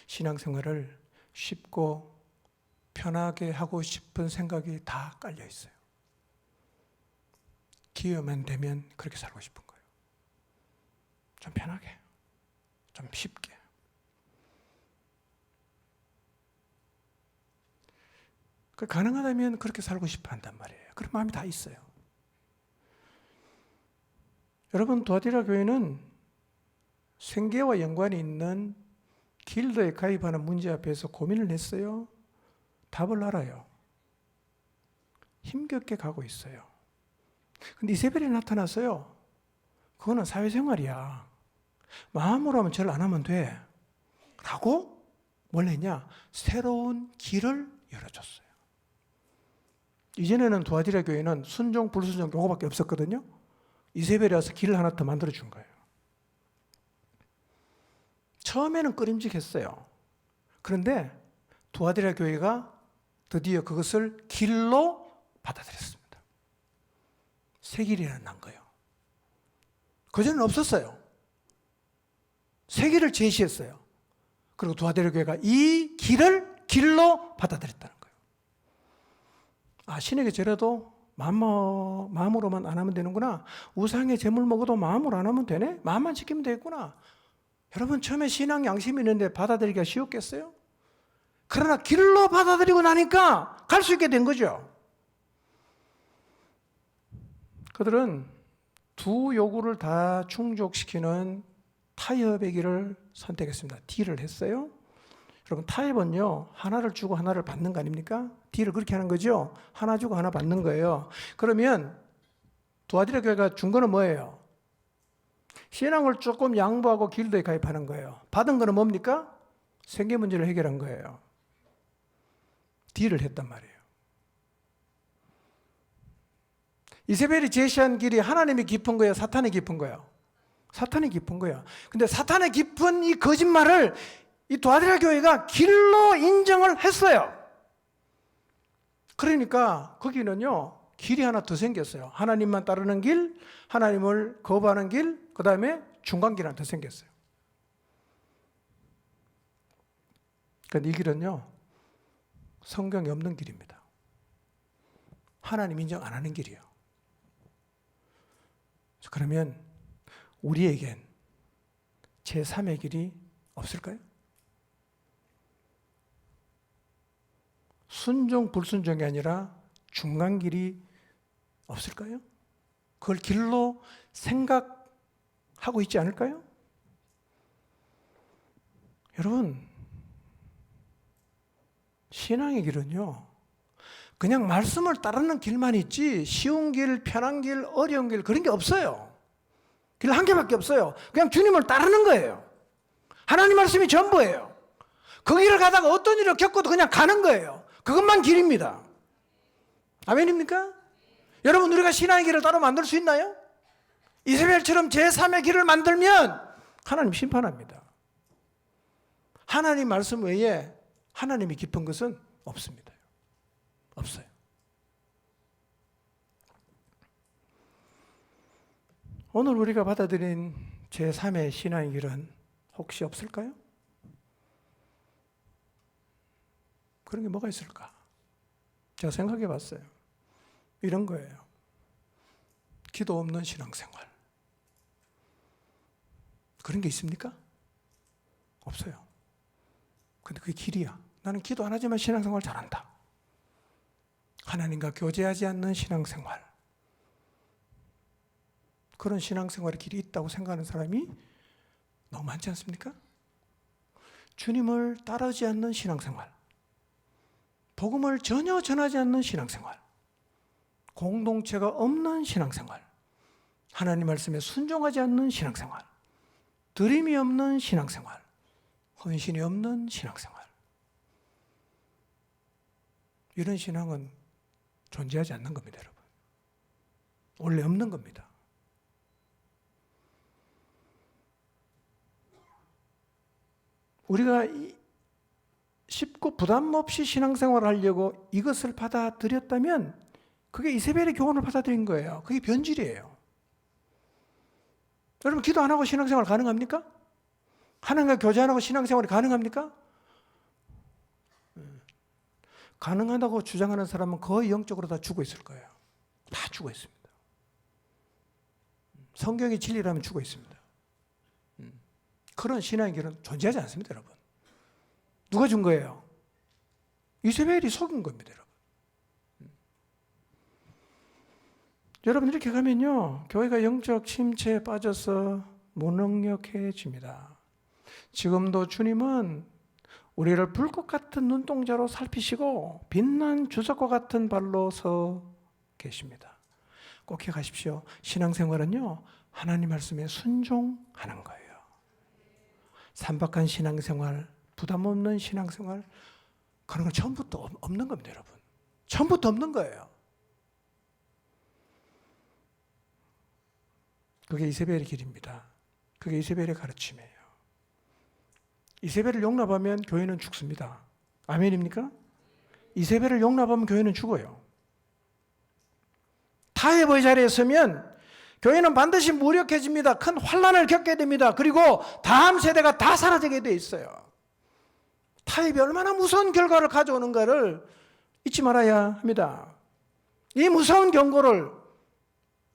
신앙생활을 쉽고 편하게 하고 싶은 생각이 다 깔려 있어요. 기회만 되면 그렇게 살고 싶은 거예요. 좀 편하게, 좀 쉽게. 가능하다면 그렇게 살고 싶어 한단 말이에요. 그런 마음이 다 있어요. 여러분, 두아디라 교회는 생계와 연관이 있는 길드에 가입하는 문제 앞에서 고민을 했어요. 답을 알아요. 힘겹게 가고 있어요. 근데 이세벨이 나타났어요. 그거는 사회생활이야. 마음으로 하면 절을 안 하면 돼. 라고 뭘 했냐? 새로운 길을 열어줬어요. 이전에는 두아디라 교회는 순종, 불순종 요거밖에 없었거든요. 이세벨이 와서 길을 하나 더 만들어준 거예요. 처음에는 꺼림직했어요. 그런데 두아디라 교회가 드디어 그것을 길로 받아들였습니다. 새 길이 난 거예요. 그전에는 없었어요. 새 길을 제시했어요. 그리고 두아디라 교회가 이 길을 길로 받아들였다는 거예요. 아, 신에게 절해도 마음으로만 안 하면 되는구나. 우상의 제물 먹어도 마음으로 안 하면 되네. 마음만 지키면 되겠구나. 여러분, 처음에 신앙 양심이 있는데 받아들이기가 쉬웠겠어요? 그러나 길로 받아들이고 나니까 갈 수 있게 된 거죠. 그들은 두 요구를 다 충족시키는 타협의 길을 선택했습니다. D를 했어요. 여러분 타협은요 하나를 주고 하나를 받는 거 아닙니까? 딜을 그렇게 하는 거죠. 하나 주고 하나 받는 거예요. 그러면 두아디라 교회가 준 거는 뭐예요? 신앙을 조금 양보하고 길드에 가입하는 거예요. 받은 거는 뭡니까? 생계 문제를 해결한 거예요. 딜을 했단 말이에요. 이세벨이 제시한 길이 하나님이 깊은 거예요? 사탄이 깊은 거예요? 사탄이 깊은 거예요. 근데 사탄의 깊은 이 거짓말을 이 두아디라 교회가 길로 인정을 했어요. 그러니까 거기는요 길이 하나 더 생겼어요. 하나님만 따르는 길, 하나님을 거부하는 길, 그 다음에 중간길 하나 더 생겼어요. 그런데 이 길은요 성경에 없는 길입니다. 하나님 인정 안 하는 길이에요. 그러면 우리에겐 제3의 길이 없을까요? 순종, 불순종이 아니라 중간길이 없을까요? 그걸 길로 생각하고 있지 않을까요? 여러분, 신앙의 길은요, 그냥 말씀을 따르는 길만 있지 쉬운 길, 편한 길, 어려운 길 그런 게 없어요. 길 한 개밖에 없어요. 그냥 주님을 따르는 거예요. 하나님 말씀이 전부예요. 그 길을 가다가 어떤 일을 겪어도 그냥 가는 거예요. 그것만 길입니다. 아멘입니까? 여러분 우리가 신앙의 길을 따로 만들 수 있나요? 이세벨처럼 제3의 길을 만들면 하나님 심판합니다. 하나님 말씀 외에 하나님이 깊은 것은 없습니다. 없어요. 오늘 우리가 받아들인 제3의 신앙의 길은 혹시 없을까요? 그런 게 뭐가 있을까? 제가 생각해 봤어요. 이런 거예요. 기도 없는 신앙생활. 그런 게 있습니까? 없어요. 근데 그게 길이야. 나는 기도 안 하지만 신앙생활 잘한다. 하나님과 교제하지 않는 신앙생활. 그런 신앙생활의 길이 있다고 생각하는 사람이 너무 많지 않습니까? 주님을 따르지 않는 신앙생활. 복음을 전혀 전하지 않는 신앙생활. 공동체가 없는 신앙생활. 하나님 말씀에 순종하지 않는 신앙생활. 드림이 없는 신앙생활. 헌신이 없는 신앙생활. 이런 신앙은 존재하지 않는 겁니다, 여러분. 원래 없는 겁니다. 우리가 쉽고 부담 없이 신앙생활을 하려고 이것을 받아들였다면 그게 이세벨의 교훈을 받아들인 거예요. 그게 변질이에요. 여러분 기도 안 하고 신앙생활 가능합니까? 하나님과 교제 안 하고 신앙생활이 가능합니까? 가능하다고 주장하는 사람은 거의 영적으로 다 죽어 있을 거예요. 다 죽어 있습니다. 성경의 진리라면 죽어 있습니다. 그런 신앙의 길은 존재하지 않습니다, 여러분. 누가 준 거예요? 이세벨이 속인 겁니다, 여러분. 여러분 이렇게 가면요, 교회가 영적 침체에 빠져서 무능력해집니다. 지금도 주님은 우리를 불꽃 같은 눈동자로 살피시고 빛난 주석과 같은 발로 서 계십니다. 꼭 기억하십시오. 신앙생활은요, 하나님 말씀에 순종하는 거예요. 삼박한 신앙생활, 부담 없는 신앙생활, 그런 건 처음부터 없는 겁니다, 여러분. 처음부터 없는 거예요. 그게 이세벨의 길입니다. 그게 이세벨의 가르침이에요. 이세벨을 용납하면 교회는 죽습니다. 아멘입니까? 이세벨을 용납하면 교회는 죽어요. 타협의 자리에 서면 교회는 반드시 무력해집니다. 큰 환난을 겪게 됩니다. 그리고 다음 세대가 다 사라지게 돼 있어요. 타협이 얼마나 무서운 결과를 가져오는가를 잊지 말아야 합니다. 이 무서운 경고를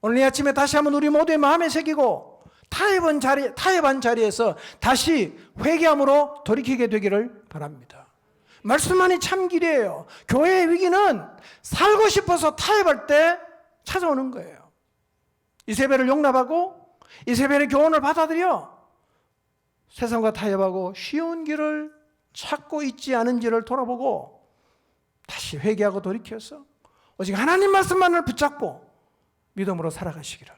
오늘 이 아침에 다시 한번 우리 모두의 마음에 새기고 타협한 자리에서 다시 회개함으로 돌이키게 되기를 바랍니다. 말씀만이 참 길이에요. 교회의 위기는 살고 싶어서 타협할 때 찾아오는 거예요. 이세벨을 용납하고 이세벨의 교훈을 받아들여 세상과 타협하고 쉬운 길을 찾고 있지 않은지를 돌아보고 다시 회개하고 돌이켜서 오직 하나님 말씀만을 붙잡고 믿음으로 살아가시기를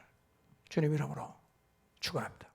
주님 이름으로 축원합니다.